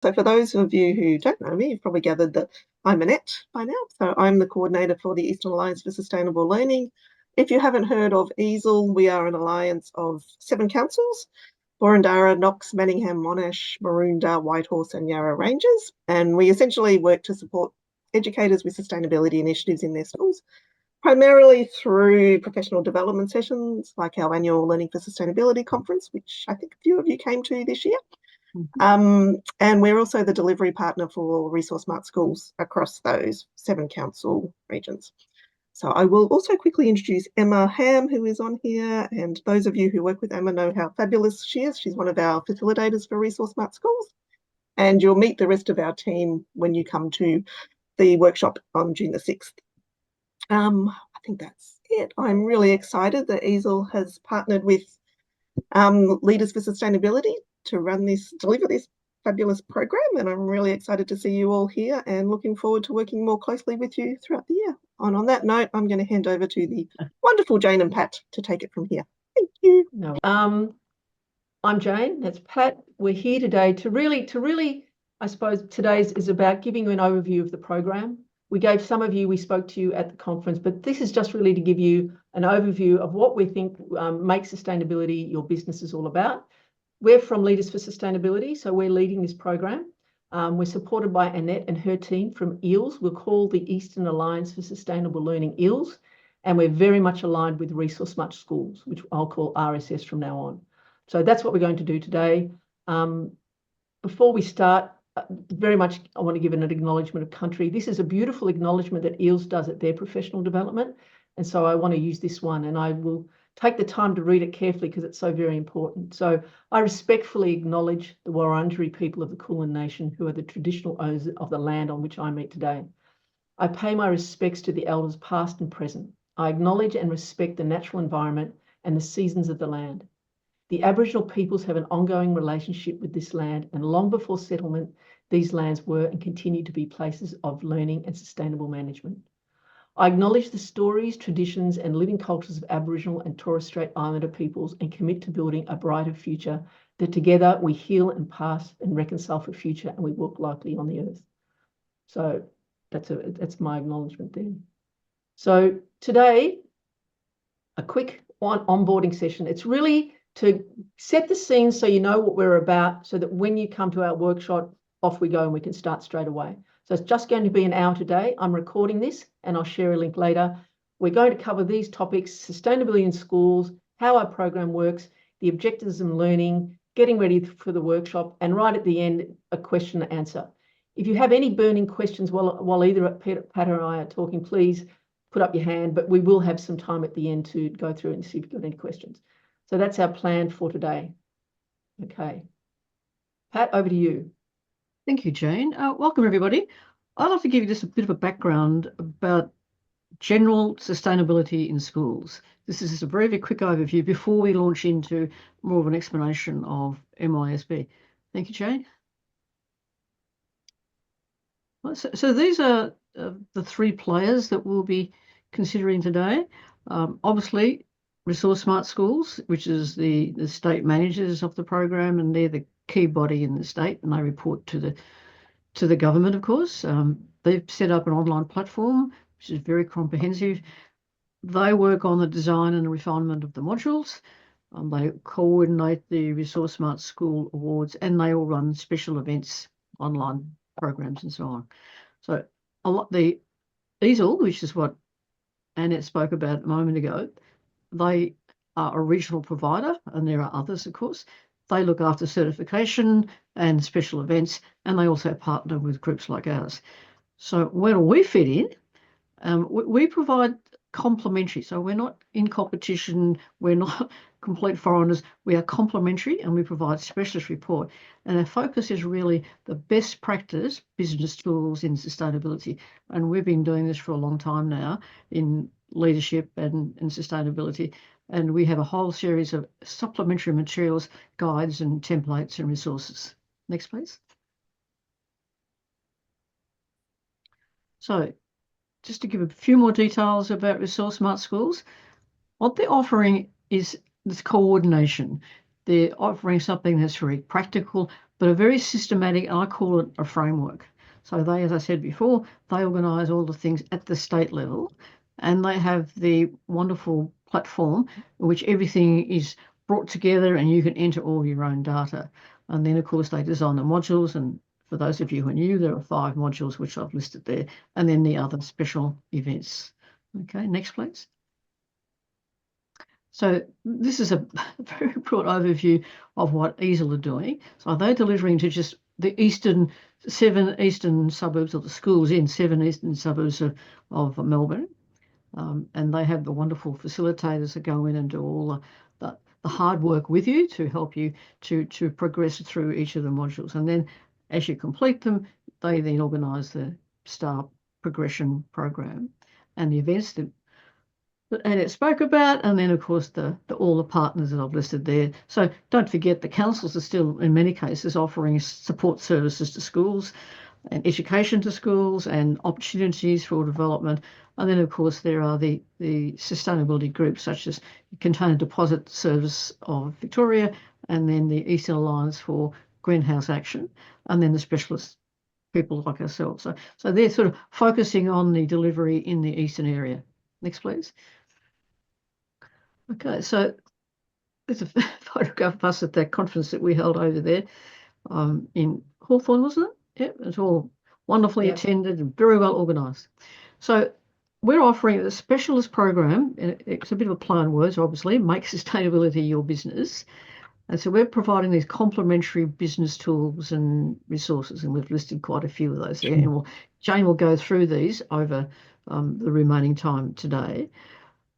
So for those of you who don't know me, you've probably gathered that I'm Annette by now. So I'm the coordinator for the Eastern Alliance for Sustainable Learning. If you haven't heard of EASL, we are an alliance of 7 councils: Boroondara, Knox, Manningham, Monash, Maroondah, Whitehorse and Yarra Ranges. And we essentially work to support educators with sustainability initiatives in their schools, primarily through professional development sessions like our annual Learning for Sustainability conference, which I think a few of you came to this year. And we're also the delivery partner for Resource Smart Schools across those 7 council regions. So I will also quickly introduce Emma Ham, who is on here. And those of you who work with Emma know how fabulous she is. She's one of our facilitators for Resource Smart Schools. And you'll meet the rest of our team when you come to the workshop on June the 6th. I think that's it. I'm really excited that EASL has partnered with Leaders for Sustainability to deliver this fabulous program, and I'm really excited to see you all here and looking forward to working more closely with you throughout the year. And on that note, I'm going to hand over to the wonderful Jane and Pat to take it from here. Thank you. No. I'm Jane, that's Pat. We're here today to really, I suppose today's is about giving you an overview of the program. We spoke to you at the conference, but this is just really to give you an overview of what we think makes sustainability your business is all about. We're from Leaders for Sustainability, so we're leading this program. We're supported by Annette and her team from EELS. We're called the Eastern Alliance for Sustainable Learning, EELS, and we're very much aligned with Resource Smart Schools, which I'll call RSS from now on. So that's what we're going to do today. Before we start, very much I want to give an acknowledgement of country. This is a beautiful acknowledgement that EELS does at their professional development. And so I want to use this one, and I will take the time to read it carefully because it's so very important. So I respectfully acknowledge the Wurundjeri people of the Kulin Nation, who are the traditional owners of the land on which I meet today. I pay my respects to the elders past and present. I acknowledge and respect the natural environment and the seasons of the land. The Aboriginal peoples have an ongoing relationship with this land, and long before settlement, these lands were and continue to be places of learning and sustainable management. I acknowledge the stories, traditions, and living cultures of Aboriginal and Torres Strait Islander peoples and commit to building a brighter future, that together we heal and pass and reconcile for future, and we walk lightly on the earth. So that's my acknowledgement there. So today, a quick onboarding session. It's really to set the scene so you know what we're about, so that when you come to our workshop, off we go and we can start straight away. So it's just going to be an hour today. I'm recording this and I'll share a link later. We're going to cover these topics: sustainability in schools, how our program works, the objectives in learning, getting ready for the workshop, and right at the end, a question and answer. If you have any burning questions while either Pat or I are talking, please put up your hand, but we will have some time at the end to go through and see if you've got any questions. So that's our plan for today. Okay. Pat, over to you. Thank you, Jane. Welcome, everybody. I'd like to give you just a bit of a background about general sustainability in schools. This is just a very, very quick overview before we launch into more of an explanation of MYSB. Thank you, Jane. So these are the 3 players that we'll be considering today. Obviously, Resource Smart Schools, which is the state managers of the program, and they're the key body in the state, and they report to the government, of course. They've set up an online platform, which is very comprehensive. They work on the design and the refinement of the modules. They coordinate the Resource Smart School Awards, and they all run special events, online programs, and so on. So the EASL, which is what Annette spoke about a moment ago, they are a regional provider, and there are others, of course. They look after certification and special events, and they also partner with groups like ours. So where do we fit in? We provide complementary. So we're not in competition. We're not complete foreigners. We are complementary, and we provide specialist report. And our focus is really the best practice business tools in sustainability. And we've been doing this for a long time now in leadership and sustainability. And we have a whole series of supplementary materials, guides and templates and resources. Next, please. So just to give a few more details about Resource Smart Schools, what they're offering is this coordination. They're offering something that's very practical, but a very systematic, and I call it a framework. So they, as I said before, they organise all the things at the state level, and they have the wonderful platform in which everything is brought together and you can enter all your own data. And then, of course, they design the modules. And for those of you who are new, there are 5 modules which I've listed there, and then the other special events. Okay, next, please. So this is a very broad overview of what EASL are doing. So they're delivering to just the 7 eastern suburbs, or the schools in 7 eastern suburbs of Melbourne. And they have the wonderful facilitators that go in and do all the hard work with you to help you to progress through each of the modules. And then as you complete them, they then organise the STAR progression program and the events that Annette spoke about, and then of course all the partners that I've listed there. So don't forget the councils are still in many cases offering support services to schools and education to schools and opportunities for development. And then of course there are the sustainability groups such as Container Deposit Service of Victoria, and then the Eastern Alliance for Greenhouse Action, and then the specialist people like ourselves. So they're sort of focusing on the delivery in the eastern area. Next, please. Okay, so there's a photograph of us at that conference that we held over there in Hawthorne, wasn't it? Yep, it's all wonderfully attended and very well organised. So we're offering a specialist program, and it's a bit of a play on words, obviously, make sustainability your business. And so we're providing these complementary business tools and resources, and we've listed quite a few of those there. And Jane will go through these over the remaining time today.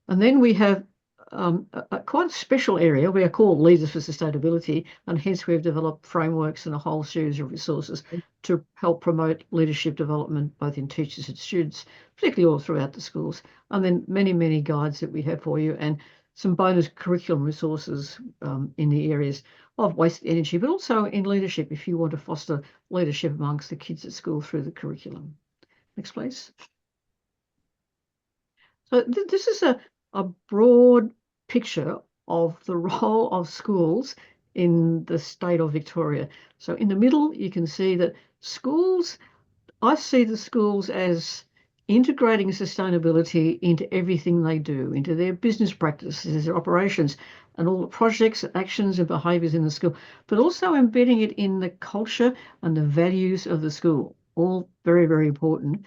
And then we have a quite special area we are called Leaders for Sustainability, and hence we've developed frameworks and a whole series of resources to help promote leadership development both in teachers and students, particularly all throughout the schools. And then many, many guides that we have for you, and some bonus curriculum resources in the areas of waste energy, but also in leadership if you want to foster leadership amongst the kids at school through the curriculum. Next, please. So this is a broad picture of the role of schools in the state of Victoria. So in the middle, you can see that schools, I see the schools as integrating sustainability into everything they do, into their business practices, their operations, and all the projects, actions and behaviours in the school, but also embedding it in the culture and the values of the school, all very, very important.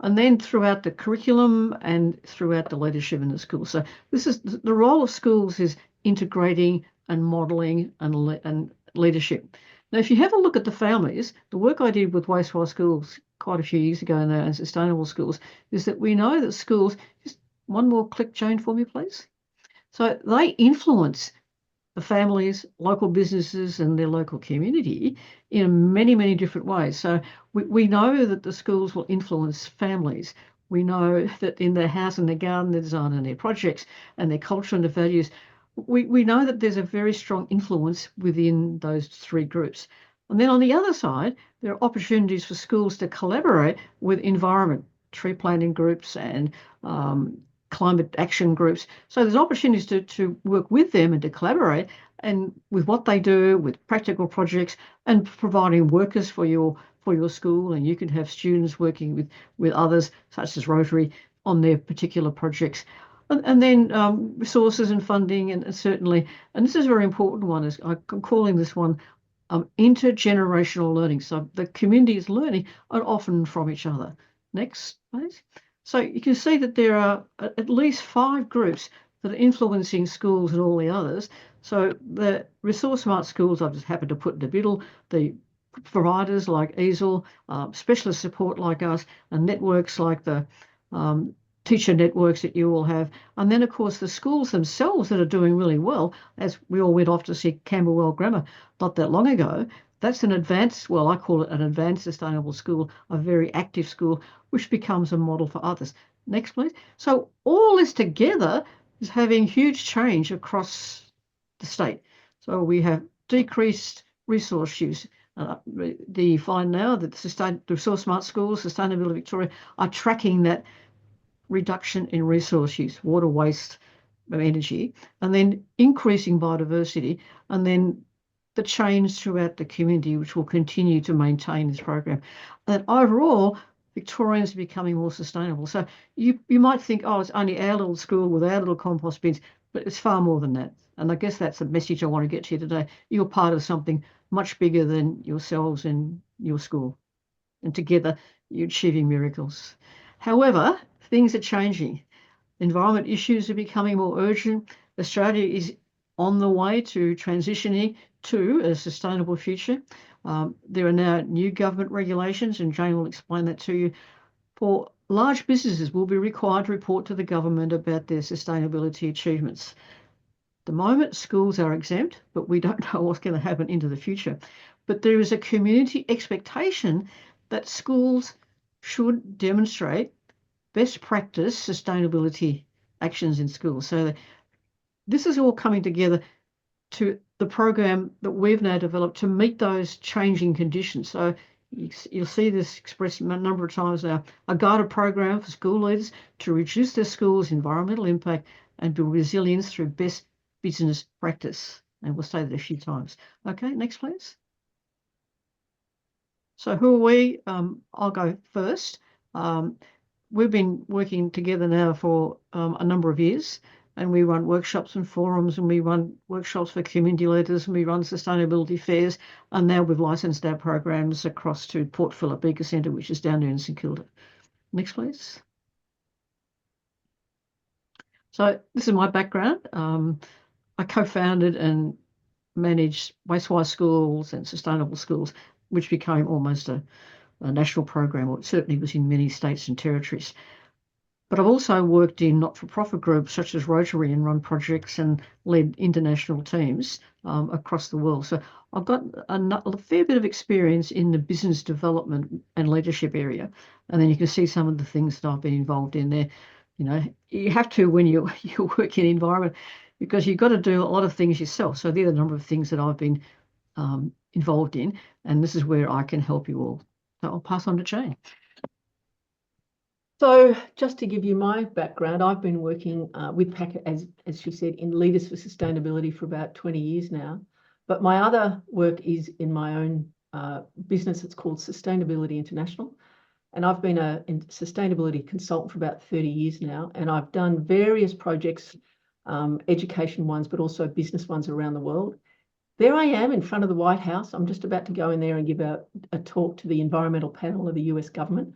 And then throughout the curriculum and throughout the leadership in the school. So this is the role of schools, is integrating and modelling and leadership. Now, if you have a look at the families, the work I did with Wastewater Schools quite a few years ago now, and sustainable schools, is that we know that schools, just one more click, Jane, for me, please. So they influence the families, local businesses and their local community in many, many different ways. So we know that the schools will influence families. We know that in their house and their garden, their design and their projects and their culture and their values, we know that there's a very strong influence within those 3 groups. And then on the other side, there are opportunities for schools to collaborate with environment, tree planting groups and climate action groups. So there's opportunities to work with them and to collaborate, and with what they do, with practical projects and providing workers for your school. And you can have students working with others, such as Rotary, on their particular projects. And then resources and funding, and certainly, and this is a very important one, is I'm calling this one intergenerational learning. So the community is learning, and often from each other. Next, please. So you can see that there are at least 5 groups that are influencing schools and all the others. So the resource smart schools, I've just happened to put in the middle, the providers like EASL, specialist support like us, and networks like the teacher networks that you all have. And then, of course, the schools themselves that are doing really well, as we all went off to see Camberwell Grammar not that long ago. That's an advanced, well, I call it an advanced sustainable school, a very active school, which becomes a model for others. Next, please. So all this together is having huge change across the state. So we have decreased resource use. You find now that the Resource Smart Schools, Sustainability Victoria, are tracking that reduction in resource use, water waste, energy, and then increasing biodiversity, and then the change throughout the community, which will continue to maintain this program. And overall, Victorians are becoming more sustainable. So you might think, oh, it's only our little school with our little compost bins, but it's far more than that. And I guess that's the message I want to get to you today. You're part of something much bigger than yourselves and your school. And together, you're achieving miracles. However, things are changing. Environment issues are becoming more urgent. Australia is on the way to transitioning to a sustainable future. There are now new government regulations, and Jane will explain that to you. For large businesses will be required to report to the government about their sustainability achievements. At the moment, schools are exempt, but we don't know what's going to happen into the future. But there is a community expectation that schools should demonstrate best practice sustainability actions in schools. So this is all coming together to the program that we've now developed to meet those changing conditions. So you'll see this expressed a number of times now, a guided program for school leaders to reduce their school's environmental impact and build resilience through best business practice. And we'll say that a few times. Okay, next please. So who are we? I'll go first. We've been working together now for a number of years, and we run workshops and forums, and we run workshops for community leaders, and we run sustainability fairs, and now we've licensed our programs across to Port Phillip Eco Centre, which is down there in St Kilda. Next, please. So this is my background. I co-founded and managed Wastewise Schools and Sustainable Schools, which became almost a national program, or it certainly was in many states and territories. But I've also worked in not-for-profit groups such as Rotary and run projects and led international teams across the world. So I've got a fair bit of experience in the business development and leadership area. And then you can see some of the things that I've been involved in there. You know, you have to when you work in environment, because you've got to do a lot of things yourself. So there are a number of things that I've been involved in, and this is where I can help you all. So I'll pass on to Jane. So just to give you my background, I've been working with PAC, as she said, in Leaders for Sustainability for about 20 years now. But my other work is in my own business. It's called Sustainability International. And I've been a sustainability consultant for about 30 years now. And I've done various projects, education ones, but also business ones around the world. There I am in front of the White House. I'm just about to go in there and give a talk to the environmental panel of the US government.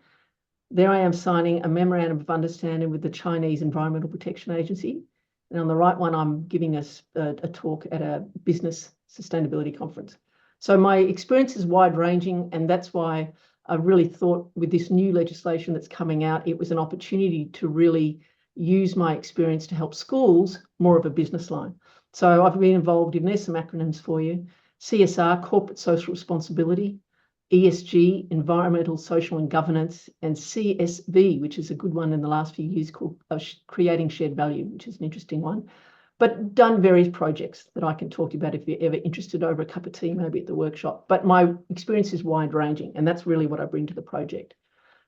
There I am signing a memorandum of understanding with the Chinese Environmental Protection Agency. And on the right one, I'm giving us a talk at a business sustainability conference. So my experience is wide ranging, and that's why I really thought with this new legislation that's coming out, it was an opportunity to really use my experience to help schools more of a business line. So I've been involved in, there's some acronyms for you: CSR, Corporate Social Responsibility; ESG, Environmental, Social and Governance; and CSV, which is a good one in the last few years, called Creating Shared Value, which is an interesting one. But done various projects that I can talk to you about if you're ever interested over a cup of tea, maybe at the workshop. But my experience is wide ranging, and that's really what I bring to the project.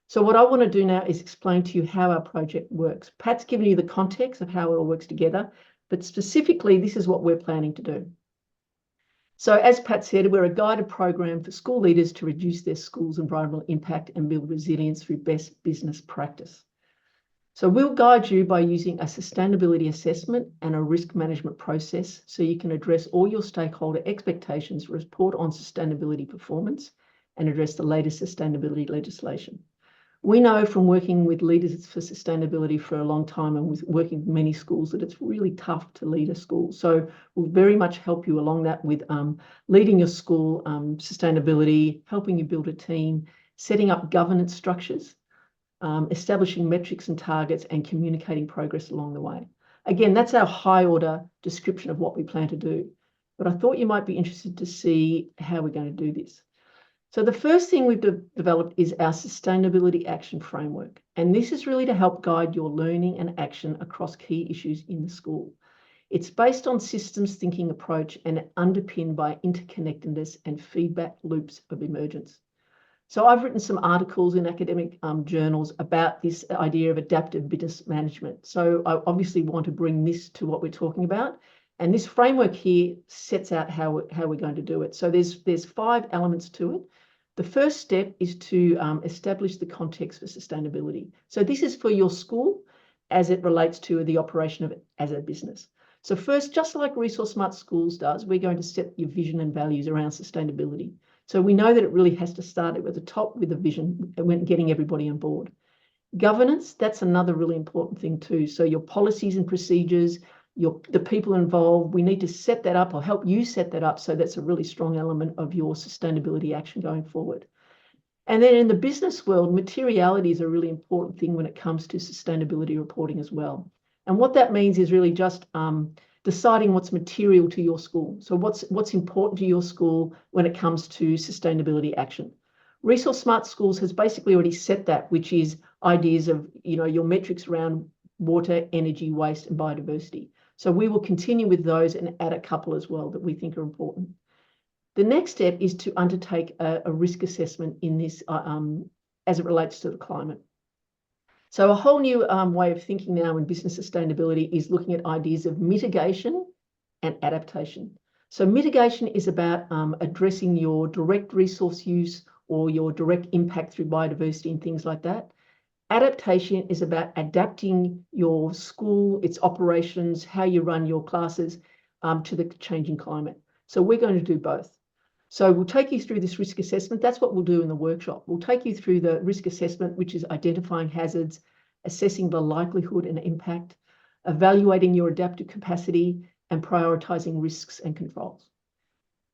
So what I want to do now is explain to you how our project works. Pat's given you the context of how it all works together, but specifically, this is what we're planning to do. So as Pat said, we're a guided program for school leaders to reduce their school's environmental impact and build resilience through best business practice. So we'll guide you by using a sustainability assessment and a risk management process so you can address all your stakeholder expectations, report on sustainability performance, and address the latest sustainability legislation. We know from working with Leaders for Sustainability for a long time and with working with many schools that it's really tough to lead a school. So we'll very much help you along that with leading your school sustainability, helping you build a team, setting up governance structures, establishing metrics and targets, and communicating progress along the way. Again, that's our high order description of what we plan to do. But I thought you might be interested to see how we're going to do this. So the first thing we've developed is our Sustainability Action Framework. And this is really to help guide your learning and action across key issues in the school. It's based on systems thinking approach and underpinned by interconnectedness and feedback loops of emergence. So I've written some articles in academic journals about this idea of adaptive business management. So I obviously want to bring this to what we're talking about. And this framework here sets out how we're going to do it. So there's 5 elements to it. The first step is to establish the context for sustainability. So this is for your school as it relates to the operation of it as a business. So first, just like Resource Smart Schools does, we're going to set your vision and values around sustainability. So we know that it really has to start at the top with a vision and getting everybody on board. Governance, that's another really important thing too. So your policies and procedures, the people involved, we need to set that up or help you set that up. So that's a really strong element of your sustainability action going forward. And then in the business world, materiality is a really important thing when it comes to sustainability reporting as well. And what that means is really just deciding what's material to your school. So what's important to your school when it comes to sustainability action. Resource Smart Schools has basically already set that, which is ideas of your metrics around water, energy, waste, and biodiversity. So we will continue with those and add a couple as well that we think are important. The next step is to undertake a risk assessment in this as it relates to the climate. So a whole new way of thinking now in business sustainability is looking at ideas of mitigation and adaptation. So mitigation is about addressing your direct resource use or your direct impact through biodiversity and things like that. Adaptation is about adapting your school, its operations, how you run your classes to the changing climate. So we're going to do both. So we'll take you through this risk assessment. That's what we'll do in the workshop. We'll take you through the risk assessment, which is identifying hazards, assessing the likelihood and impact, evaluating your adaptive capacity, and prioritizing risks and controls.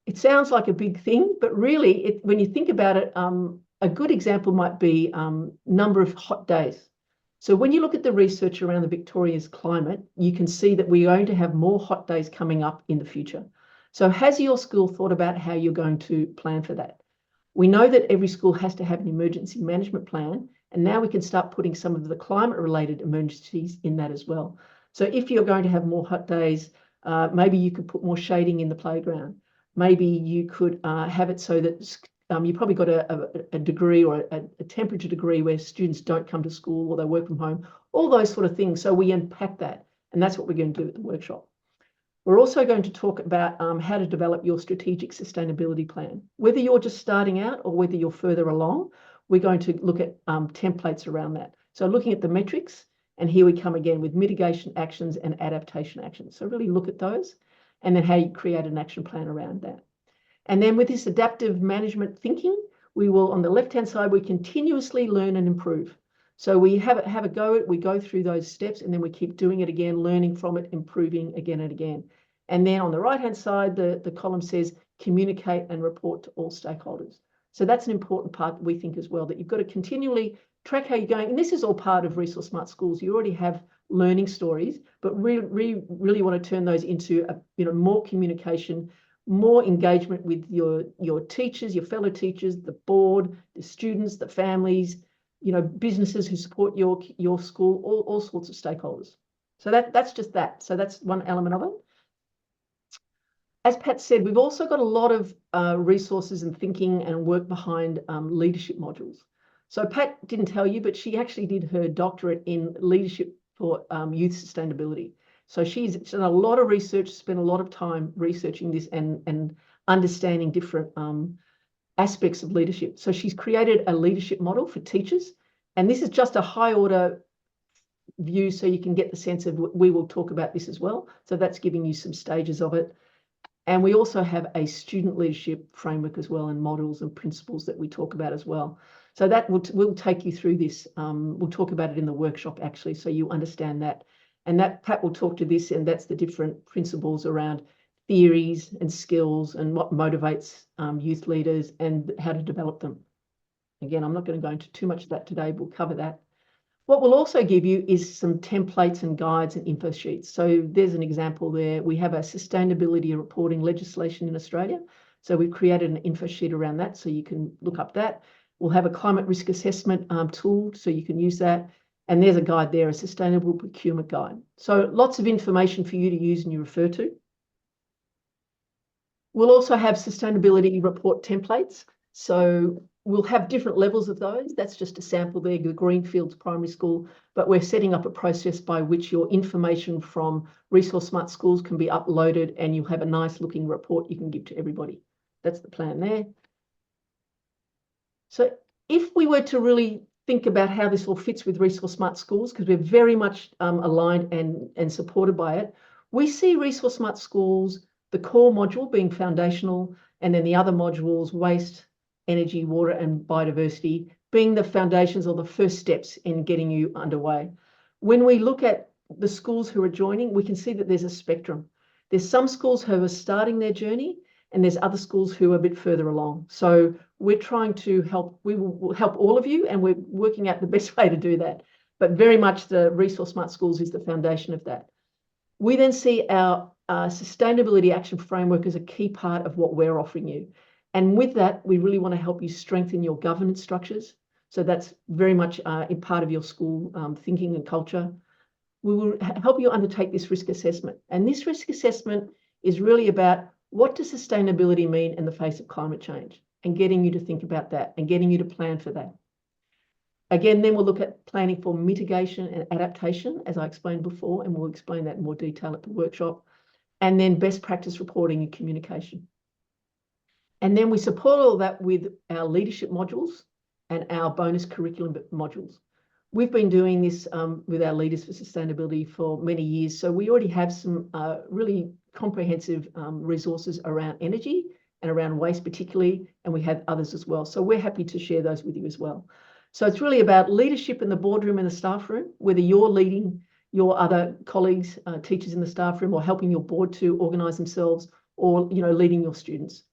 It sounds like a big thing, but really, when you think about it, a good example might be number of hot days. So when you look at the research around the Victoria's climate, you can see that we're going to have more hot days coming up in the future. So has your school thought about how you're going to plan for that? We know that every school has to have an emergency management plan, and now we can start putting some of the climate-related emergencies in that as well. So if you're going to have more hot days, maybe you could put more shading in the playground. Maybe you could have it so that you probably got a degree or a temperature degree where students don't come to school or they work from home, all those sort of things. So we unpack that, and that's what we're going to do at the workshop. We're also going to talk about how to develop your strategic sustainability plan. Whether you're just starting out or whether you're further along, we're going to look at templates around that. So looking at the metrics, and here we come again with mitigation actions and adaptation actions. So really look at those, and then how you create an action plan around that. And then with this adaptive management thinking, we will, on the left-hand side, we continuously learn and improve. So we have a go, we go through those steps, and then we keep doing it again, learning from it, improving again and again. And then on the right-hand side, the column says communicate and report to all stakeholders. So that's an important part, we think, as well, that you've got to continually track how you're going. And this is all part of Resource Smart Schools. You already have learning stories, but we really want to turn those into more communication, more engagement with your teachers, your fellow teachers, the board, the students, the families, businesses who support your school, all sorts of stakeholders. So that's just that. So that's one element of it. As Pat said, we've also got a lot of resources and thinking and work behind leadership modules. So Pat didn't tell you, but she actually did her doctorate in leadership for youth sustainability. So she's done a lot of research, spent a lot of time researching this and understanding different aspects of leadership. So she's created a leadership model for teachers. And this is just a high order view, so you can get the sense of, we will talk about this as well. So that's giving you some stages of it. And we also have a student leadership framework as well, and models and principles that we talk about as well. So that we'll take you through this. We'll talk about it in the workshop, actually, so you understand that. And that Pat will talk to this, and that's the different principles around theories and skills and what motivates youth leaders and how to develop them. Again, I'm not going to go into too much of that today. We'll cover that. What we'll also give you is some templates and guides and info sheets. So there's an example there. We have a sustainability reporting legislation in Australia. So we've created an info sheet around that, so you can look up that. We'll have a climate risk assessment tool, so you can use that. And there's a guide there, a sustainable procurement guide. So lots of information for you to use and you refer to. We'll also have sustainability report templates. So we'll have different levels of those. That's just a sample there, the Greenfields Primary School, but we're setting up a process by which your information from Resource Smart Schools can be uploaded and you'll have a nice looking report you can give to everybody. That's the plan there. So if we were to really think about how this all fits with Resource Smart Schools, because we're very much aligned and supported by it, we see Resource Smart Schools, the core module being foundational, and then the other modules, waste, energy, water, and biodiversity, being the foundations or the first steps in getting you underway. When we look at the schools who are joining, we can see that there's a spectrum. There's some schools who are starting their journey, and there's other schools who are a bit further along. So we're trying to help, we will help all of you, and we're working out the best way to do that. But very much the Resource Smart Schools is the foundation of that. We then see our sustainability action framework as a key part of what we're offering you. And with that, we really want to help you strengthen your governance structures. So that's very much in part of your school thinking and culture. We will help you undertake this risk assessment. And this risk assessment is really about what does sustainability mean in the face of climate change, and getting you to think about that and getting you to plan for that. Again, then we'll look at planning for mitigation and adaptation, as I explained before, and we'll explain that in more detail at the workshop. And then best practice reporting and communication. And then we support all that with our leadership modules and our bonus curriculum modules. We've been doing this with our Leaders for Sustainability for many years. So we already have some really comprehensive resources around energy and around waste particularly, and we have others as well. So we're happy to share those with you as well. So it's really about leadership in the boardroom and the staff room, whether you're leading your other colleagues, teachers in the staff room, or helping your board to organise themselves, or leading your students.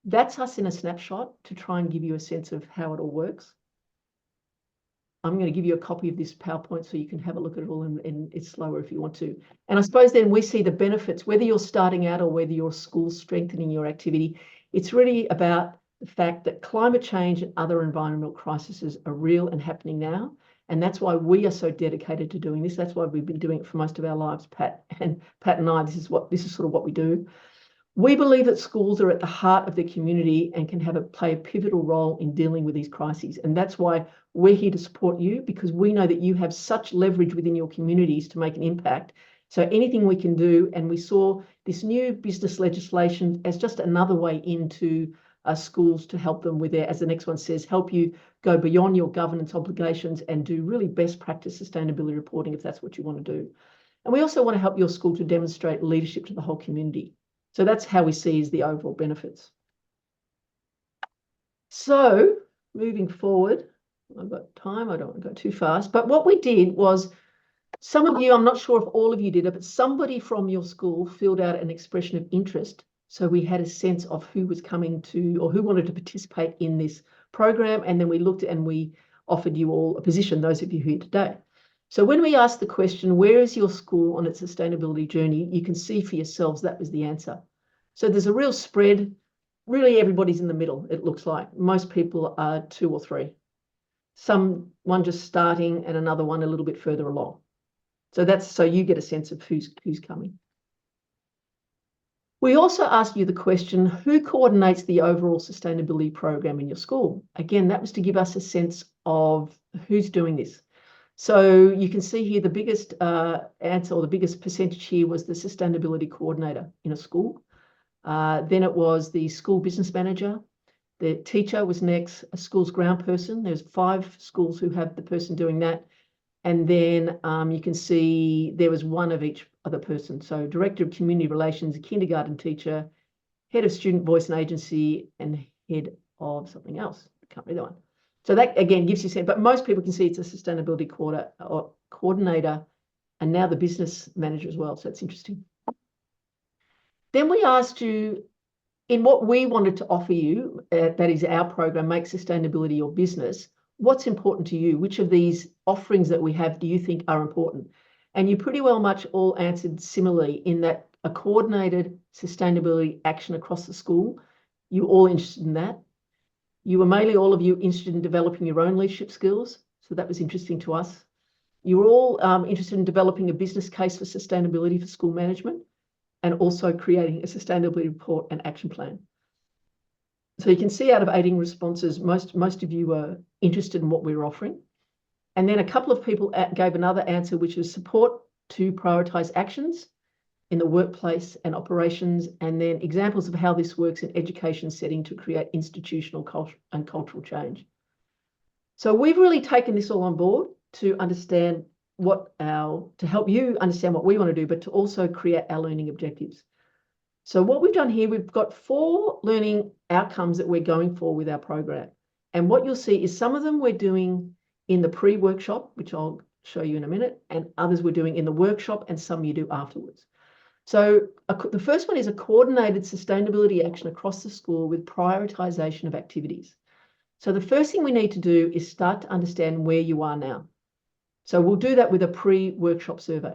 That's us in a snapshot to try and give you a sense of how it all works. I'm going to give you a copy of this PowerPoint so you can have a look at it all, and it's slower if you want to. And I suppose then we see the benefits, whether you're starting out or whether your school's strengthening your activity. It's really about the fact that climate change and other environmental crises are real and happening now. And that's why we are so dedicated to doing this. That's why we've been doing it for most of our lives, Pat and I. This is sort of what we do. We believe that schools are at the heart of the community and can play a pivotal role in dealing with these crises. And that's why we're here to support you, because we know that you have such leverage within your communities to make an impact. So anything we can do, and we saw this new business legislation as just another way into schools to help them with as the next one says, help you go beyond your governance obligations and do really best practice sustainability reporting if that's what you want to do. And we also want to help your school to demonstrate leadership to the whole community. So that's how we see as the overall benefits. So moving forward, I've got time, I don't want to go too fast, but what we did was, some of you, I'm not sure if all of you did it, but somebody from your school filled out an expression of interest. So we had a sense of who was coming to, or who wanted to participate in this program. And then we looked and we offered you all a position, those of you here today. So when we asked the question, where is your school on its sustainability journey? You can see for yourselves that was the answer. So there's a real spread. Really, everybody's in the middle, it looks like. Most people are 2 or 3. One just starting and another one a little bit further along. So you get a sense of who's coming. We also asked you the question, who coordinates the overall sustainability program in your school? Again, that was to give us a sense of who's doing this. So you can see here the biggest answer, or the biggest percentage here, was the sustainability coordinator in a school. Then it was the school business manager. The teacher was next, a school's ground person. There's 5 schools who have the person doing that. And then you can see there was one of each other person. So director of community relations, a kindergarten teacher, head of student voice and agency, and head of something else. I can't read that one. So that, again, gives you a sense, but most people can see it's a sustainability coordinator, and now the business manager as well. So it's interesting. Then we asked you, in what we wanted to offer you, that is our program, Make Sustainability Your Business, what's important to you? Which of these offerings that we have do you think are important? And you pretty well much all answered similarly, in that a coordinated sustainability action across the school, you're all interested in that. You were mainly, all of you, interested in developing your own leadership skills. So that was interesting to us. You were all interested in developing a business case for sustainability for school management, and also creating a sustainability report and action plan. So you can see out of 18 responses, most of you were interested in what we were offering. And then a couple of people gave another answer, which was support to prioritize actions in the workplace and operations, and then examples of how this works in education setting to create institutional cultural change. So we've really taken this all on board to understand to help you understand what we want to do, but to also create our learning objectives. So what we've done here, we've got 4 learning outcomes that we're going for with our program. And what you'll see is some of them we're doing in the pre-workshop, which I'll show you in a minute, and others we're doing in the workshop, and some you do afterwards. So the first one is a coordinated sustainability action across the school with prioritization of activities. So the first thing we need to do is start to understand where you are now. So we'll do that with a pre-workshop survey.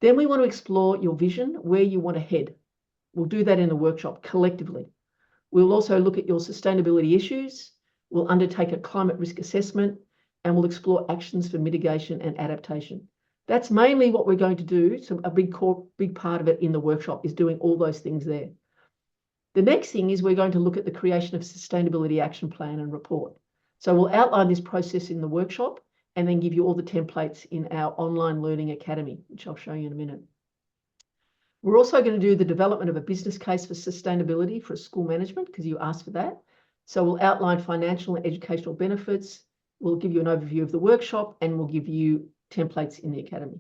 Then we want to explore your vision, where you want to head. We'll do that in the workshop collectively. We'll also look at your sustainability issues. We'll undertake a climate risk assessment, and we'll explore actions for mitigation and adaptation. That's mainly what we're going to do. So a big part of it in the workshop is doing all those things there. The next thing is we're going to look at the creation of sustainability action plan and report. So we'll outline this process in the workshop and then give you all the templates in our online learning academy, which I'll show you in a minute. We're also going to do the development of a business case for sustainability for school management, because you asked for that. So we'll outline financial and educational benefits. We'll give you an overview of the workshop, and we'll give you templates in the academy.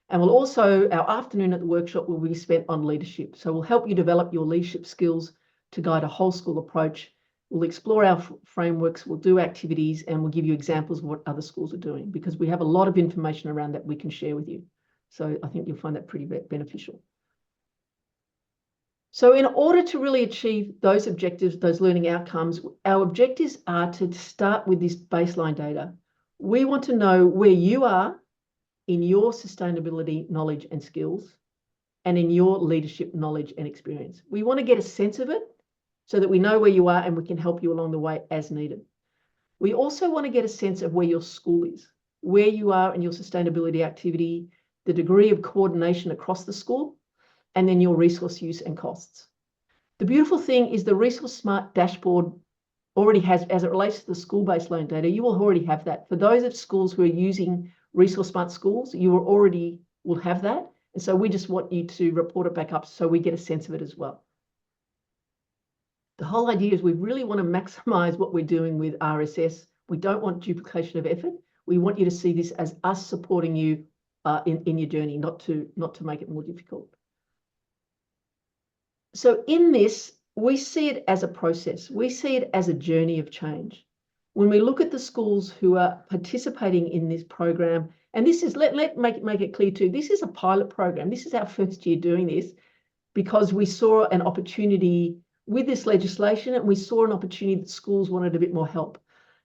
And we'll also, our afternoon at the workshop will be spent on leadership. So we'll help you develop your leadership skills to guide a whole school approach. We'll explore our frameworks, we'll do activities, and we'll give you examples of what other schools are doing, because we have a lot of information around that we can share with you. So I think you'll find that pretty beneficial. So in order to really achieve those objectives, those learning outcomes, our objectives are to start with this baseline data. We want to know where you are in your sustainability knowledge and skills, and in your leadership knowledge and experience. We want to get a sense of it so that we know where you are and we can help you along the way as needed. We also want to get a sense of where your school is, where you are in your sustainability activity, the degree of coordination across the school, and then your resource use and costs. The beautiful thing is the Resource Smart dashboard already has, as it relates to the school-based learning data, you will already have that. For those of schools who are using Resource Smart schools, you will have that. And so we just want you to report it back up so we get a sense of it as well. The whole idea is we really want to maximize what we're doing with RSS. We don't want duplication of effort. We want you to see this as us supporting you in your journey, not to make it more difficult. So in this, we see it as a process. We see it as a journey of change. When we look at the schools who are participating in this program, and this is, let make it clear too, this is a pilot program. This is our first year doing this because we saw an opportunity with this legislation, and we saw an opportunity that schools wanted a bit more help.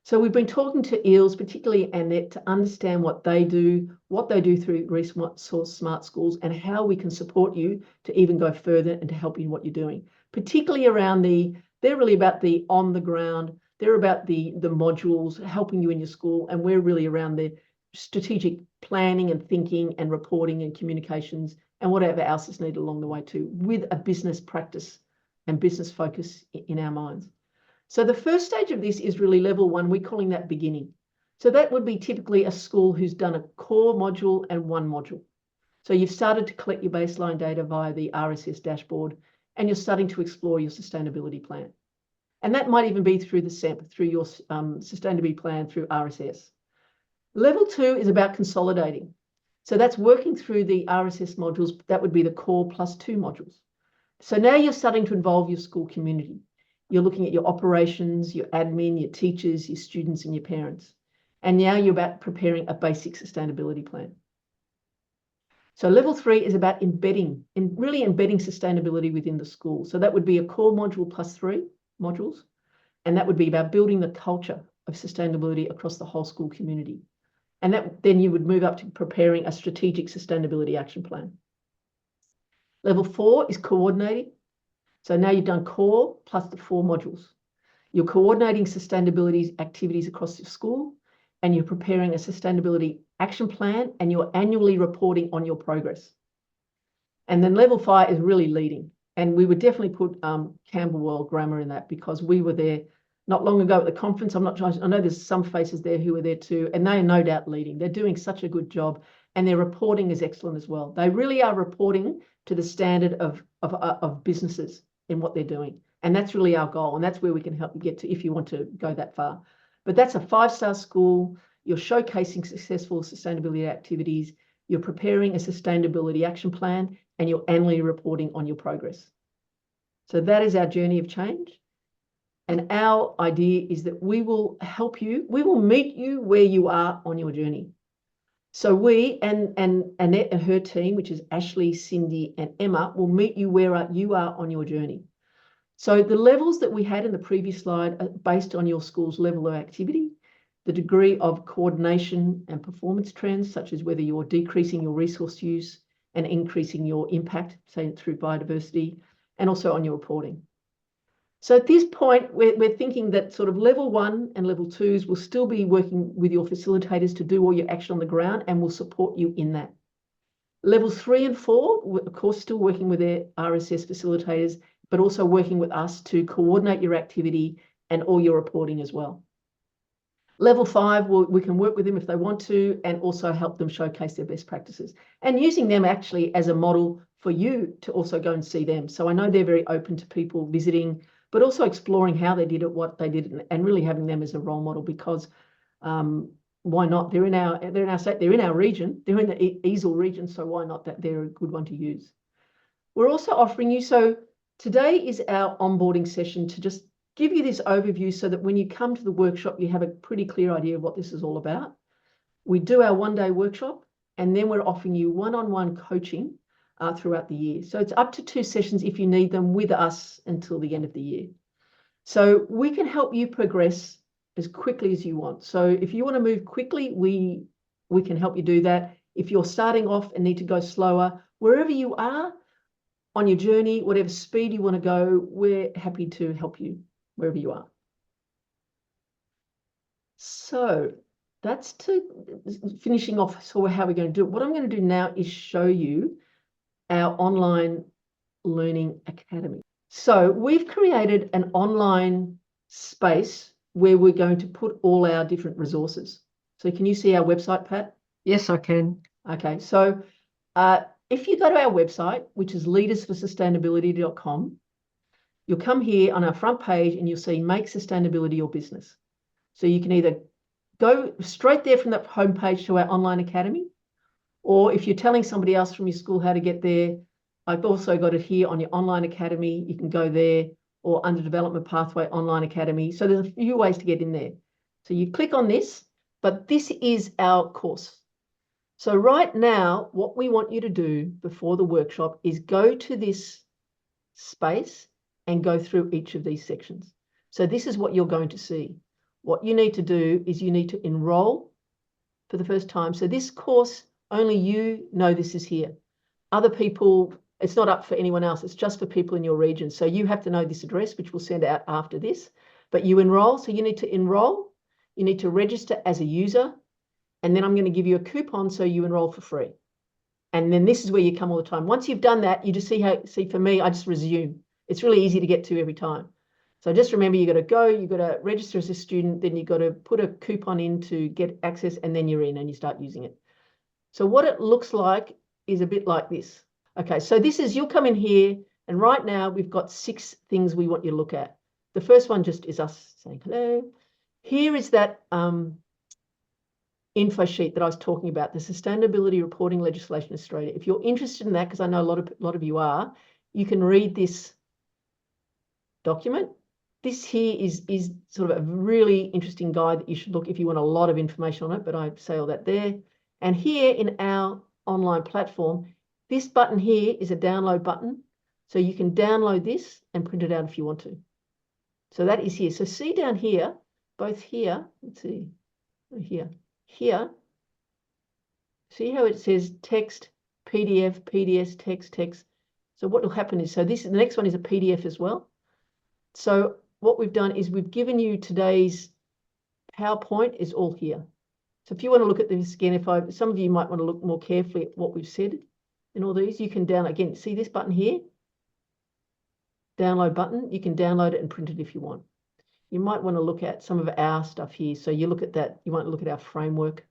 So we've been talking to EELS, particularly Annette, to understand what they do through Resource Smart Schools, and how we can support you to even go further and to help you in what you're doing, particularly around they're really about the on the ground, they're about the modules, helping you in your school, and we're really around the strategic planning and thinking and reporting and communications and whatever else is needed along the way too, with a business practice and business focus in our minds. So the first stage of this is really level 1. We're calling that beginning. So that would be typically a school who's done a core module and 1 module. So you've started to collect your baseline data via the RSS dashboard, and you're starting to explore your sustainability plan. And that might even be through the SEMP, through your sustainability plan through RSS. Level 2 is about consolidating. So that's working through the RSS modules. That would be the core plus 2 modules. So now you're starting to involve your school community. You're looking at your operations, your admin, your teachers, your students, and your parents. And now you're about preparing a basic sustainability plan. So level 3 is about really embedding sustainability within the school. So that would be a core module plus 3 modules. And that would be about building the culture of sustainability across the whole school community. And then you would move up to preparing a strategic sustainability action plan. Level 4 is coordinating. So now you've done core plus the 4 modules. You're coordinating sustainability activities across your school, and you're preparing a sustainability action plan, and you're annually reporting on your progress. And then level 5 is really leading. And we would definitely put Camberwell Grammar in that, because we were there not long ago at the conference. I'm not trying. I know there's some faces there who were there too, and they are no doubt leading. They're doing such a good job, and their reporting is excellent as well. They really are reporting to the standard of businesses in what they're doing, and that's really our goal, and that's where we can help you get to if you want to go that far. But that's a 5-star school. You're showcasing successful sustainability activities. You're preparing a sustainability action plan, and you're annually reporting on your progress. So that is our journey of change. And our idea is that we will help you. We will meet you where you are on your journey. So we and Annette and her team, which is Ashley, Cindy, and Emma, will meet you where you are on your journey. So the levels that we had in the previous slide are based on your school's level of activity, the degree of coordination and performance trends, such as whether you're decreasing your resource use and increasing your impact, say through biodiversity, and also on your reporting. So at this point, we're thinking that sort of level 1 and level 2s will still be working with your facilitators to do all your action on the ground, and will support you in that. Levels 3 and 4, of course, still working with their RSS facilitators, but also working with us to coordinate your activity and all your reporting as well. Level 5, we can work with them if they want to, and also help them showcase their best practices, and using them actually as a model for you to also go and see them. So I know they're very open to people visiting, but also exploring how they did it, what they did, and really having them as a role model, because why not? They're in our state, they're in our region, they're in the EASL region, so why not? That they're a good one to use. We're also offering you, so today is our onboarding session to just give you this overview so that when you come to the workshop, you have a pretty clear idea of what this is all about. We do our one-day workshop, and then we're offering you one-on-one coaching throughout the year. So it's up to 2 sessions if you need them with us until the end of the year. So we can help you progress as quickly as you want. So if you want to move quickly, we can help you do that. If you're starting off and need to go slower, wherever you are on your journey, whatever speed you want to go, we're happy to help you wherever you are. So that's finishing off so how we're going to do it. What I'm going to do now is show you our online learning academy. So we've created an online space where we're going to put all our different resources. So can you see our website, Pat? Yes, I can. Okay, so if you go to our website, which is leadersforsustainability.com, you'll come here on our front page and you'll see Make Sustainability Your Business. So you can either go straight there from that homepage to our online academy, or if you're telling somebody else from your school how to get there, I've also got it here on your online academy. You can go there, or under Development Pathway Online Academy. So there's a few ways to get in there. So you click on this, but this is our course. So right now, what we want you to do before the workshop is go to this space and go through each of these sections. So this is what you're going to see. What you need to do is you need to enroll for the first time. So this course, only you know this is here. Other people, it's not up for anyone else. It's just for people in your region. So you have to know this address, which we'll send out after this. But you enroll. So you need to enroll. You need to register as a user. And then I'm going to give you a coupon so you enroll for free. And then this is where you come all the time. Once you've done that, you just see for me, I just resume. It's really easy to get to every time. So just remember, you got to go, you got to register as a student, then you got to put a coupon in to get access, and then you're in and you start using it. So what it looks like is a bit like this. Okay, so this is, you'll come in here, and right now we've got 6 things we want you to look at. The first one just is us saying hello. Here is that info sheet that I was talking about, the Sustainability Reporting Legislation Australia. If you're interested in that, because I know a lot of you are, you can read this document. This here is sort of a really interesting guide that you should look if you want a lot of information on it, but I say all that there. And here in our online platform, this button here is a download button. So you can download this and print it out if you want to. So that is here. So see down here, both here, let's see, here, see how it says text, PDF, PDS, text. So what will happen is, so this, the next one is a PDF as well. So what we've done is we've given you today's PowerPoint is all here. So if you want to look at this again, some of you might want to look more carefully at what we've said in all these, you can download, again, see this button here? download button. You can download it and print it if you want. You might want to look at some of our stuff here. So you look at that, you might look at our framework.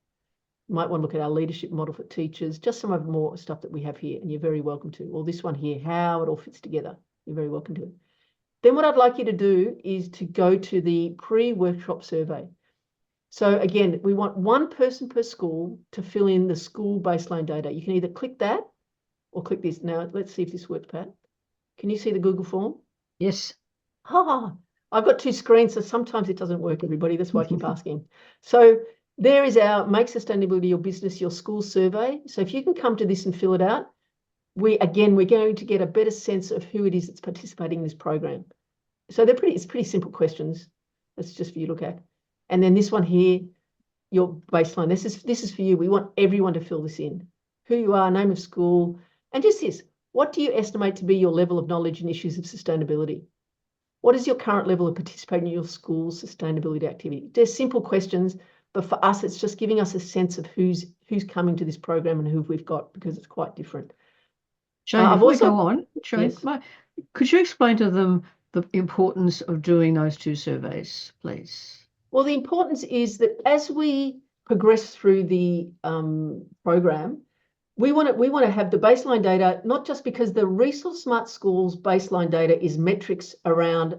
You might want to look at our leadership model for teachers, just some of the more stuff that we have here, and you're very welcome to. Or this one here, how it all fits together. You're very welcome to it. Then what I'd like you to do is to go to the pre-workshop survey. So again, we want one person per school to fill in the school baseline data. You can either click that or click this. Now, let's see if this works, Pat. Can you see the Google form? Yes. I've got two screens, so sometimes it doesn't work, everybody. That's why I keep asking. So there is our Make Sustainability Your Business, Your School survey. So if you can come to this and fill it out, we're going to get a better sense of who it is that's participating in this program. So it's pretty simple questions. That's just for you to look at. And then this one here, your baseline. This is for you. We want everyone to fill this in. Who you are, name of school, and just this. What do you estimate to be your level of knowledge in issues of sustainability? What is your current level of participating in your school's sustainability activity? They're simple questions, but for us, it's just giving us a sense of who's coming to this program and who we've got, because it's quite different. Jane, I've before also we go on, Jane, yes. Could you explain to them the importance of doing those two surveys, please? Well, the importance is that as we progress through the program, we want to have the baseline data, not just because the Resource Smart Schools baseline data is metrics around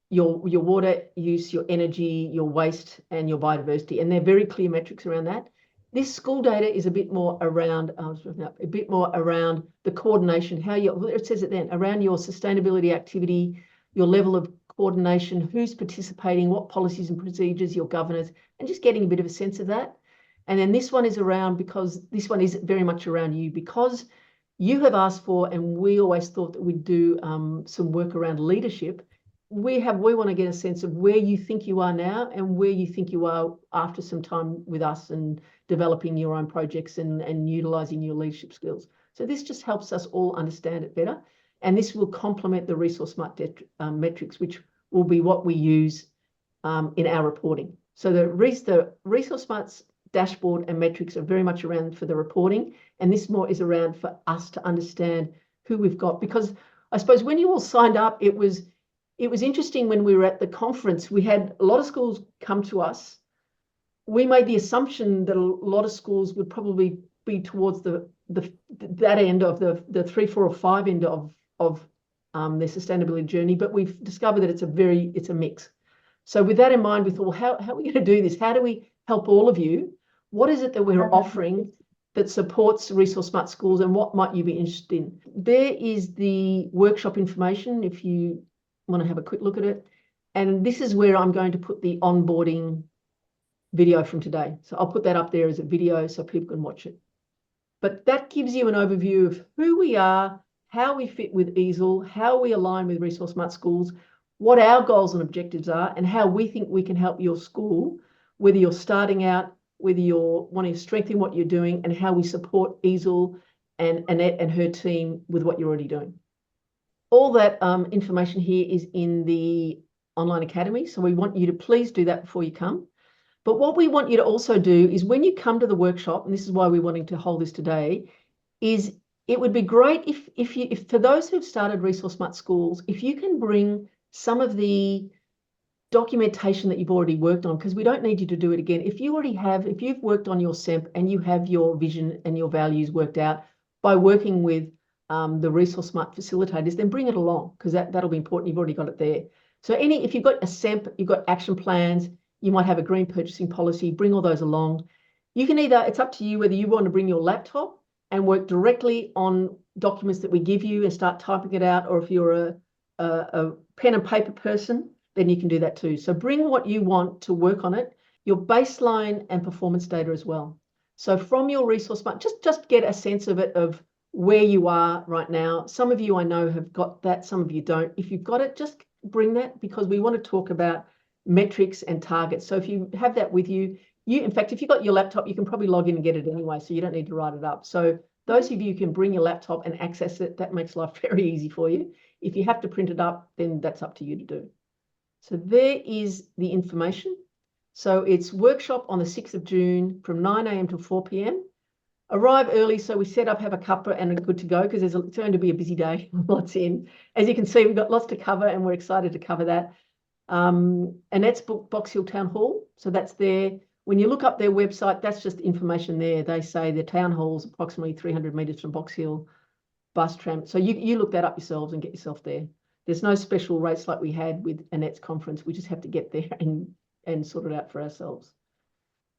your water use, your energy, your waste, and your biodiversity, and they're very clear metrics around that. This school data is a bit more around the coordination, it says it then, around your sustainability activity, your level of coordination, who's participating, what policies and procedures, your governance, and just getting a bit of a sense of that. And then this one is around, because this one is very much around you, because you have asked for, and we always thought that we'd do some work around leadership. We want to get a sense of where you think you are now and where you think you are after some time with us and developing your own projects and utilizing your leadership skills. So this just helps us all understand it better. And this will complement the Resource Smart metrics, which will be what we use in our reporting. So the Resource Smart's dashboard and metrics are very much around for the reporting, and this more is around for us to understand who we've got. Because I suppose when you all signed up, it was interesting when we were at the conference. We had a lot of schools come to us. We made the assumption that a lot of schools would probably be towards that end of the 3, 4, or 5 end of their sustainability journey, but we've discovered that it's a mix. So with that in mind, we thought, well, how are we going to do this? How do we help all of you? What is it that we're offering that supports Resource Smart Schools, and what might you be interested in? There is the workshop information if you want to have a quick look at it. And this is where I'm going to put the onboarding video from today. So I'll put that up there as a video so people can watch it. But that gives you an overview of who we are, how we fit with EASL, how we align with Resource Smart Schools, what our goals and objectives are, and how we think we can help your school, whether you're starting out, whether you're wanting to strengthen what you're doing, and how we support EASL and Annette and her team with what you're already doing. All that information here is in the online academy, so we want you to please do that before you come. But what we want you to also do is when you come to the workshop, and this is why we're wanting to hold this today, is it would be great if for those who've started Resource Smart Schools, if you can bring some of the documentation that you've already worked on, because we don't need you to do it again. If you've worked on your SEMP and you have your vision and your values worked out by working with the Resource Smart facilitators, then bring it along, because that'll be important. You've already got it there. So if you've got a SEMP, you've got action plans, you might have a green purchasing policy, bring all those along. You can it's up to you whether you want to bring your laptop and work directly on documents that we give you and start typing it out, or if you're a pen and paper person, then you can do that too. So bring what you want to work on it, your baseline and performance data as well. So from your Resource Smart, just get a sense of it, of where you are right now. Some of you I know have got that, some of you don't. If you've got it, just bring that, because we want to talk about metrics and targets. So if you have that with you, in fact, if you've got your laptop, you can probably log in and get it anyway, so you don't need to write it up. So those of you who can bring your laptop and access it, that makes life very easy for you. If you have to print it up, then that's up to you to do. So there is the information. So it's workshop on the 6th of June from 9 a.m. to 4 p.m. Arrive early, so we set up, have a cuppa and are good to go, because it's going to be a busy day. Lots in. As you can see, we've got lots to cover, and we're excited to cover that. Annette's Box Hill Town Hall, so that's there. When you look up their website, that's just information there. They say the town hall's approximately 300 metres from Box Hill, bus tram. So you look that up yourselves and get yourself there. There's no special rates like we had with Annette's conference. We just have to get there and sort it out for ourselves.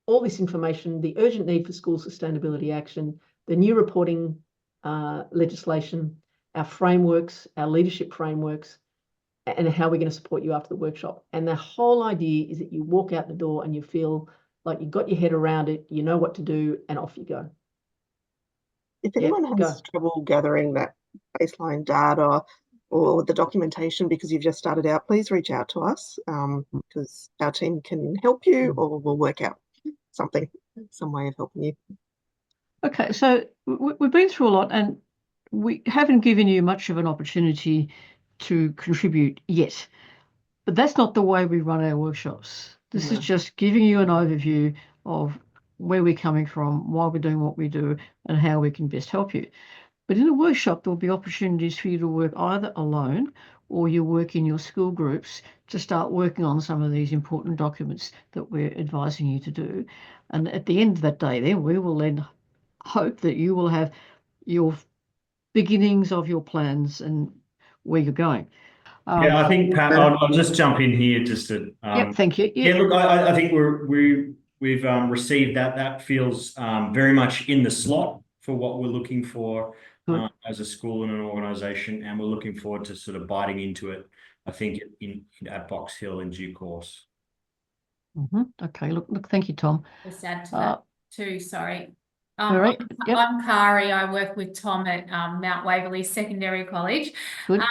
All this information, the urgent need for school sustainability action, the new reporting legislation, our frameworks, our leadership frameworks, and how we're going to support you after the workshop. And the whole idea is that you walk out the door and you feel like you've got your head around it, you know what to do, and off you go. If anyone has trouble gathering that baseline data or the documentation because you've just started out, please reach out to us, because our team can help you, or we'll work out something, some way of helping you. Okay, so we've been through a lot, and we haven't given you much of an opportunity to contribute yet. But that's not the way we run our workshops. This is just giving you an overview of where we're coming from, why we're doing what we do, and how we can best help you. But in a workshop, there'll be opportunities for you to work either alone or you work in your school groups to start working on some of these important documents that we're advising you to do. And at the end of that day, then we will then hope that you will have your beginnings of your plans and where you're going. I think, Pat, I'll just jump in here just to. Thank you. Look, I think we've received that. That feels very much in the slot for what we're looking for as a school and an organisation, and we're looking forward to sort of biting into it, I think, at Box Hill in due course. Okay, look, thank you, Tom. Just add to that too, sorry. All right. I'm Kari. I work with Tom at Mount Waverley Secondary College. Good.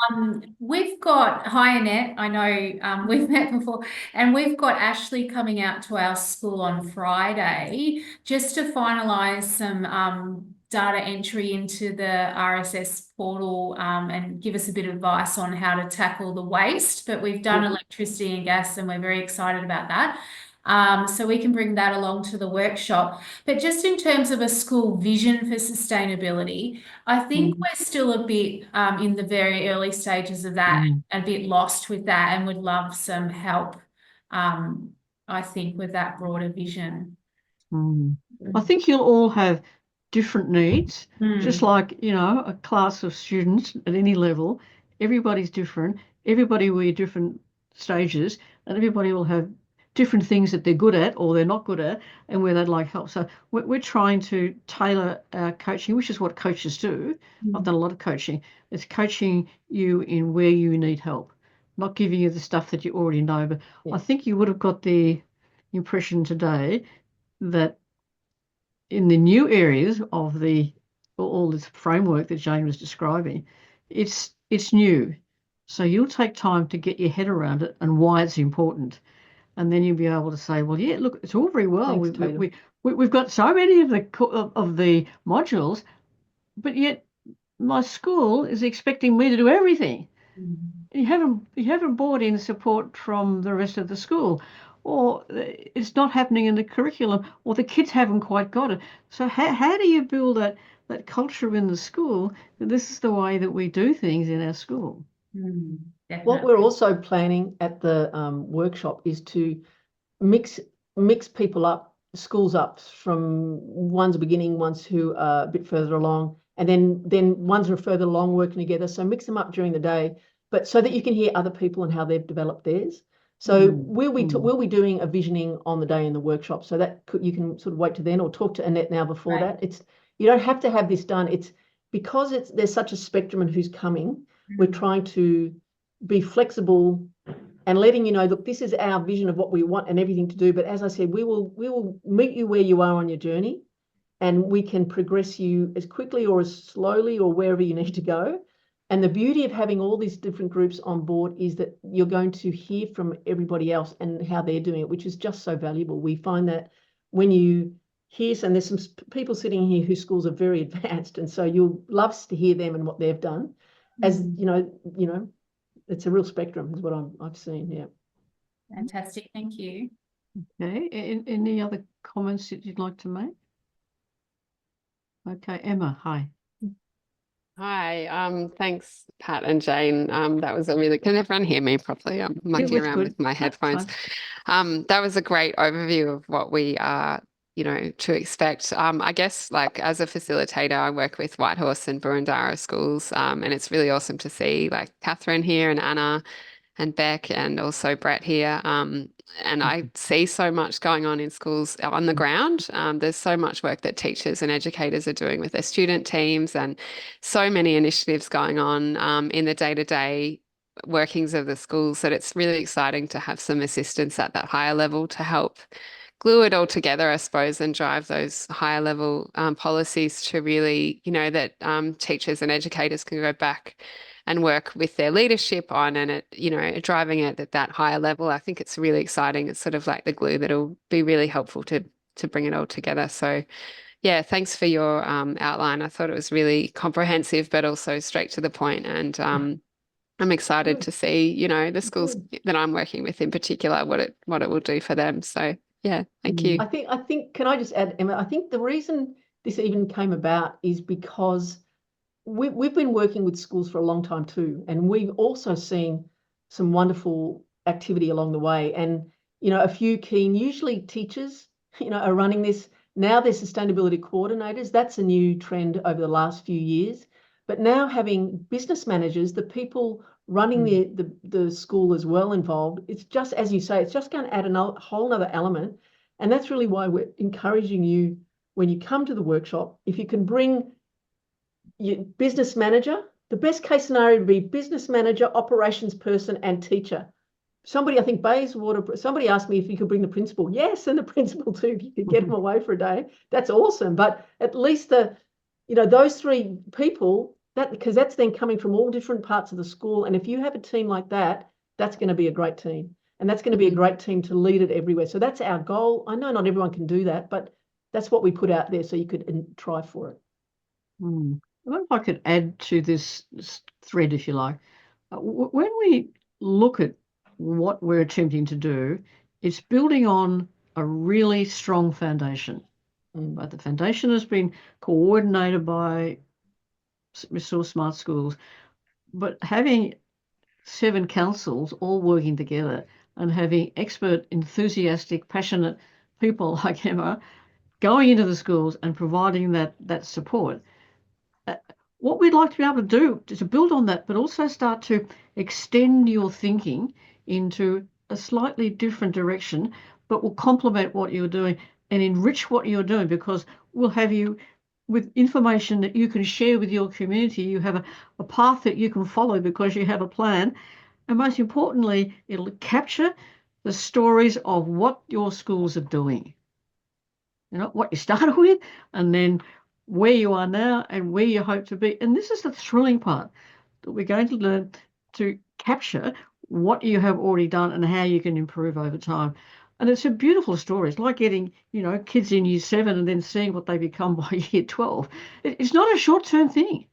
We've got, hi Annette, I know we've met before, and we've got Ashley coming out to our school on Friday just to finalise some data entry into the RSS portal and give us a bit of advice on how to tackle the waste. But we've done electricity and gas, and we're very excited about that. So we can bring that along to the workshop. But just in terms of a school vision for sustainability, I think we're still a bit in the very early stages of that, a bit lost with that, and would love some help, I think, with that broader vision. I think you'll all have different needs, just like, a class of students at any level. Everybody's different. Everybody will be at different stages, and everybody will have different things that they're good at or they're not good at, and where they'd like help. So we're trying to tailor our coaching, which is what coaches do. I've done a lot of coaching. It's coaching you in where you need help, not giving you the stuff that you already know. But I think you would have got the impression today that in the new areas of all this framework that Jane was describing, it's new. So you'll take time to get your head around it and why it's important. And then you'll be able to say, well, yeah, look, it's all very well. We've got so many of the modules, but yet my school is expecting me to do everything. You haven't brought in support from the rest of the school, or it's not happening in the curriculum, or the kids haven't quite got it. So how do you build that culture in the school that this is the way that we do things in our school? What we're also planning at the workshop is to mix people up, schools up, from ones beginning, ones who are a bit further along, and then ones who are further along working together. So mix them up during the day, but so that you can hear other people and how they've developed theirs. So we'll be doing a visioning on the day in the workshop, so that you can sort of wait to then, or talk to Annette now before that. You don't have to have this done. It's because there's such a spectrum of who's coming. We're trying to be flexible and letting you know, look, this is our vision of what we want and everything to do. But as I said, we will meet you where you are on your journey, and we can progress you as quickly or as slowly or wherever you need to go. And the beauty of having all these different groups on board is that you're going to hear from everybody else and how they're doing it, which is just so valuable. We find that when you hear, and there's some people sitting here whose schools are very advanced, and so you'll love to hear them and what they've done. As you know, it's a real spectrum, is what I've seen. Yeah. Fantastic. Thank you. Okay. Any other comments that you'd like to make? Okay, Emma, hi. Hi, thanks, Pat and Jane. That was a really, can everyone hear me properly? I'm mucking was around good. with my No, headphones. fine. That was a great overview of what we are, to expect. I guess like as a facilitator, I work with Whitehorse and Burundara schools, and it's really awesome to see like Catherine here and Anna and Beck and also Brett here. And I see so much going on in schools on the ground. There's so much work that teachers and educators are doing with their student teams and so many initiatives going on in the day-to-day workings of the schools that it's really exciting to have some assistance at that higher level to help glue it all together, I suppose, and drive those higher level policies to really, that teachers and educators can go back and work with their leadership on and driving it at that higher level. I think it's really exciting. It's sort of like the glue that'll be really helpful to bring it all together. So yeah, thanks for your outline. I thought it was really comprehensive, but also straight to the point. And I'm excited Good. to see, the schools Good. that I'm working with in particular, what it will do for them. So yeah, thank you. I think, can I just add, Emma, I think the reason this even came about is because we've been working with schools for a long time too, and we've also seen some wonderful activity along the way. And a few keen, usually teachers, are running this. Now they're sustainability coordinators. That's a new trend over the last few years. But now having business managers, the people running the school as well involved, it's just, as you say, it's just going to add a whole other element. And that's really why we're encouraging you when you come to the workshop, if you can bring your business manager. The best case scenario would be business manager, operations person, and teacher. Somebody, I think Bayswater, somebody asked me if you could bring the principal. Yes, and the principal too, if you could get them away for a day. That's awesome. But at least those three people, because that's then coming from all different parts of the school. And if you have a team like that, that's going to be a great team. And that's going to be a great team to lead it everywhere. So that's our goal. I know not everyone can do that, but that's what we put out there so you could try for it. I wonder if I could add to this thread, if you like. When we look at what we're attempting to do, it's building on a really strong foundation. But the foundation has been coordinated by Resource Smart Schools, but having 7 councils all working together and having expert, enthusiastic, passionate people like Emma going into the schools and providing that support. What we'd like to be able to do is to build on that, but also start to extend your thinking into a slightly different direction, but will complement what you're doing and enrich what you're doing, because we'll have you with information that you can share with your community. You have a path that you can follow because you have a plan. And most importantly, it'll capture the stories of what your schools are doing. What you started with, and then where you are now and where you hope to be. And this is the thrilling part, that we're going to learn to capture what you have already done and how you can improve over time. And it's a beautiful story. It's like getting, kids in year 7 and then seeing what they become by year 12. It's not a short-term thing.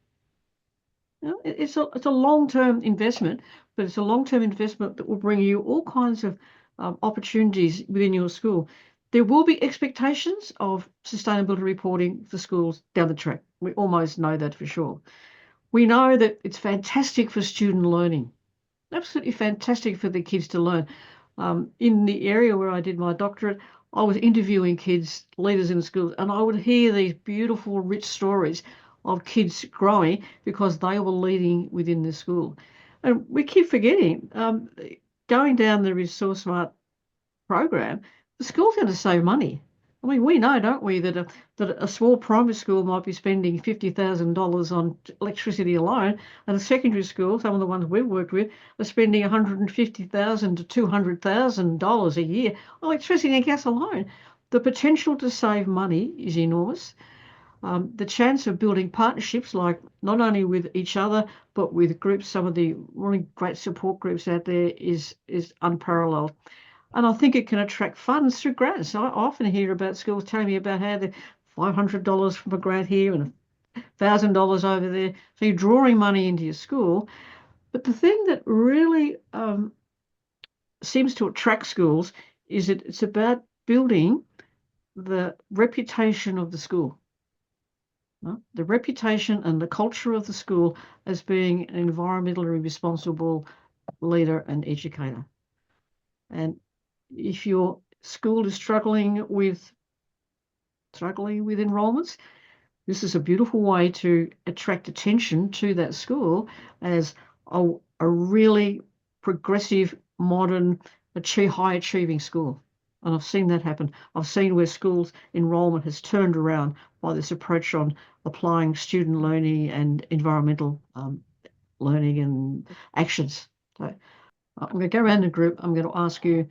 It's a long-term investment, but it's a long-term investment that will bring you all kinds of opportunities within your school. There will be expectations of sustainability reporting for schools down the track. We almost know that for sure. We know that it's fantastic for student learning, absolutely fantastic for the kids to learn. In the area where I did my doctorate, I was interviewing kids, leaders in schools, and I would hear these beautiful, rich stories of kids growing because they were leading within the school. And we keep forgetting, going down the Resource Smart program, the school's going to save money. I mean, we know, don't we, that a small primary school might be spending $50,000 on electricity alone, and a secondary school, some of the ones we've worked with, are spending $150,000 to $200,000 a year on electricity and gas alone. The potential to save money is enormous. The chance of building partnerships, like not only with each other, but with groups, some of the really great support groups out there, is unparalleled. And I think it can attract funds through grants. I often hear about schools telling me about how they're $500 from a grant here and $1,000 over there. So you're drawing money into your school. But the thing that really seems to attract schools is that it's about building the reputation of the school. the reputation and the culture of the school as being an environmentally responsible leader and educator. And if your school is struggling with enrolments, this is a beautiful way to attract attention to that school as a really progressive, modern, high achieving school. And I've seen that happen. I've seen where schools enrolment has turned around by this approach on applying student learning and environmental learning and actions. So I'm going to go around the group. I'm going to ask you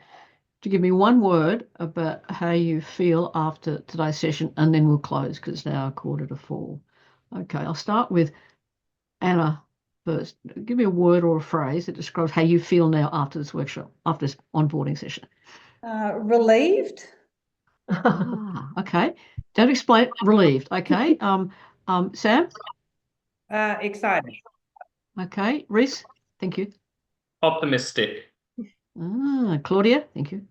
to give me one word about how you feel after today's session, and then we'll close because it's now 3:45. Okay, I'll start with Anna first. Give me a word or a phrase that describes how you feel now after this workshop, after this onboarding session. Relieved. Okay. Don't explain. Relieved. Okay. Sam? Excited. Okay. Reese? Thank you. Optimistic. Claudia? Thank you.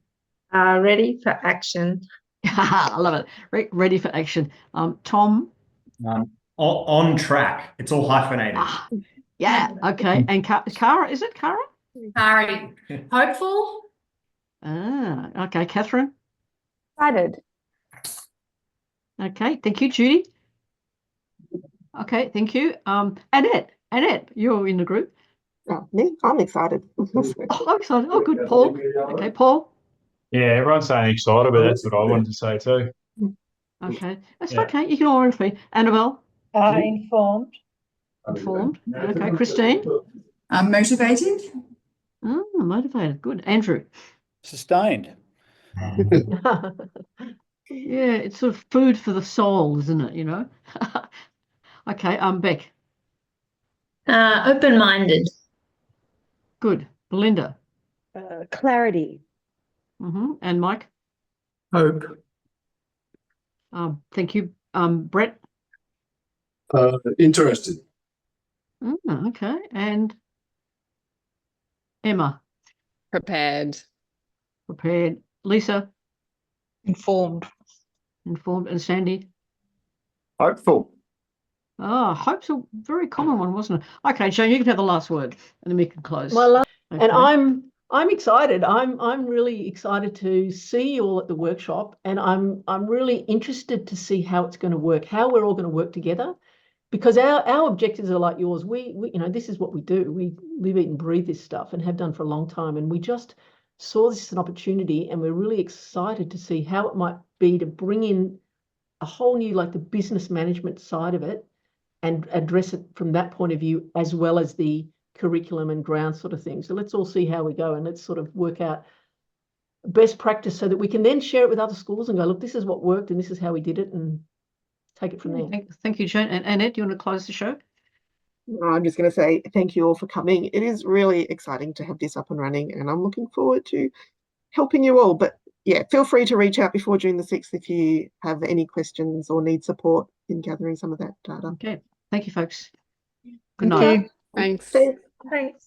Ready for action. I love it. Ready for action. Tom? On track. It's all hyphenated. Yeah. Okay. And Cara? Is it Cara? Kari, hopeful. Okay. Catherine? Excited. Okay. Thank you. Judy? Okay. Thank you. Annette, you're in the group. Oh, me? I'm excited. I'm excited. Oh, good. Paul? Okay. Paul? Yeah, everyone's saying excited, but that's what I wanted to say too. Okay. That's Yeah. okay. You can all repeat. Annabelle? Informed. Informed. Okay. Christine? Motivated. Motivated. Good. Andrew? Sustained. Yeah, it's sort of food for the soul, isn't it? You know? Okay. Beck? Open-minded. Good. Belinda? Clarity. And Mike? Hope. Thank you. Brett? Interested. Okay. And Emma? Prepared. Prepared. Lisa? Informed. Informed. And Sandy? Hopeful. Hope's a very common one, wasn't it? Okay, Jane, you can have the last word, and then we can close. And Okay. I'm excited. I'm really excited to see you all at the workshop, and I'm really interested to see how it's going to work, how we're all going to work together, because our objectives are like yours. We this is what we do. We live, eat, and breathe this stuff, and have done for a long time. And we just saw this as an opportunity, and we're really excited to see how it might be to bring in a whole new, like the business management side of it, and address it from that point of view, as well as the curriculum and ground sort of thing. So let's all see how we go, and let's sort of work out best practice so that we can then share it with other schools and go, look, this is what worked and this is how we did it, and take it from there. Thank you, Jane. And Annette, do you want to close the show? I'm just going to say thank you all for coming. It is really exciting to have this up and running, and I'm looking forward to helping you all. But yeah, feel free to reach out before June the 6th if you have any questions or need support in gathering some of that data. Okay. Thank you, folks. Good Thank night. you. Thanks. Thanks.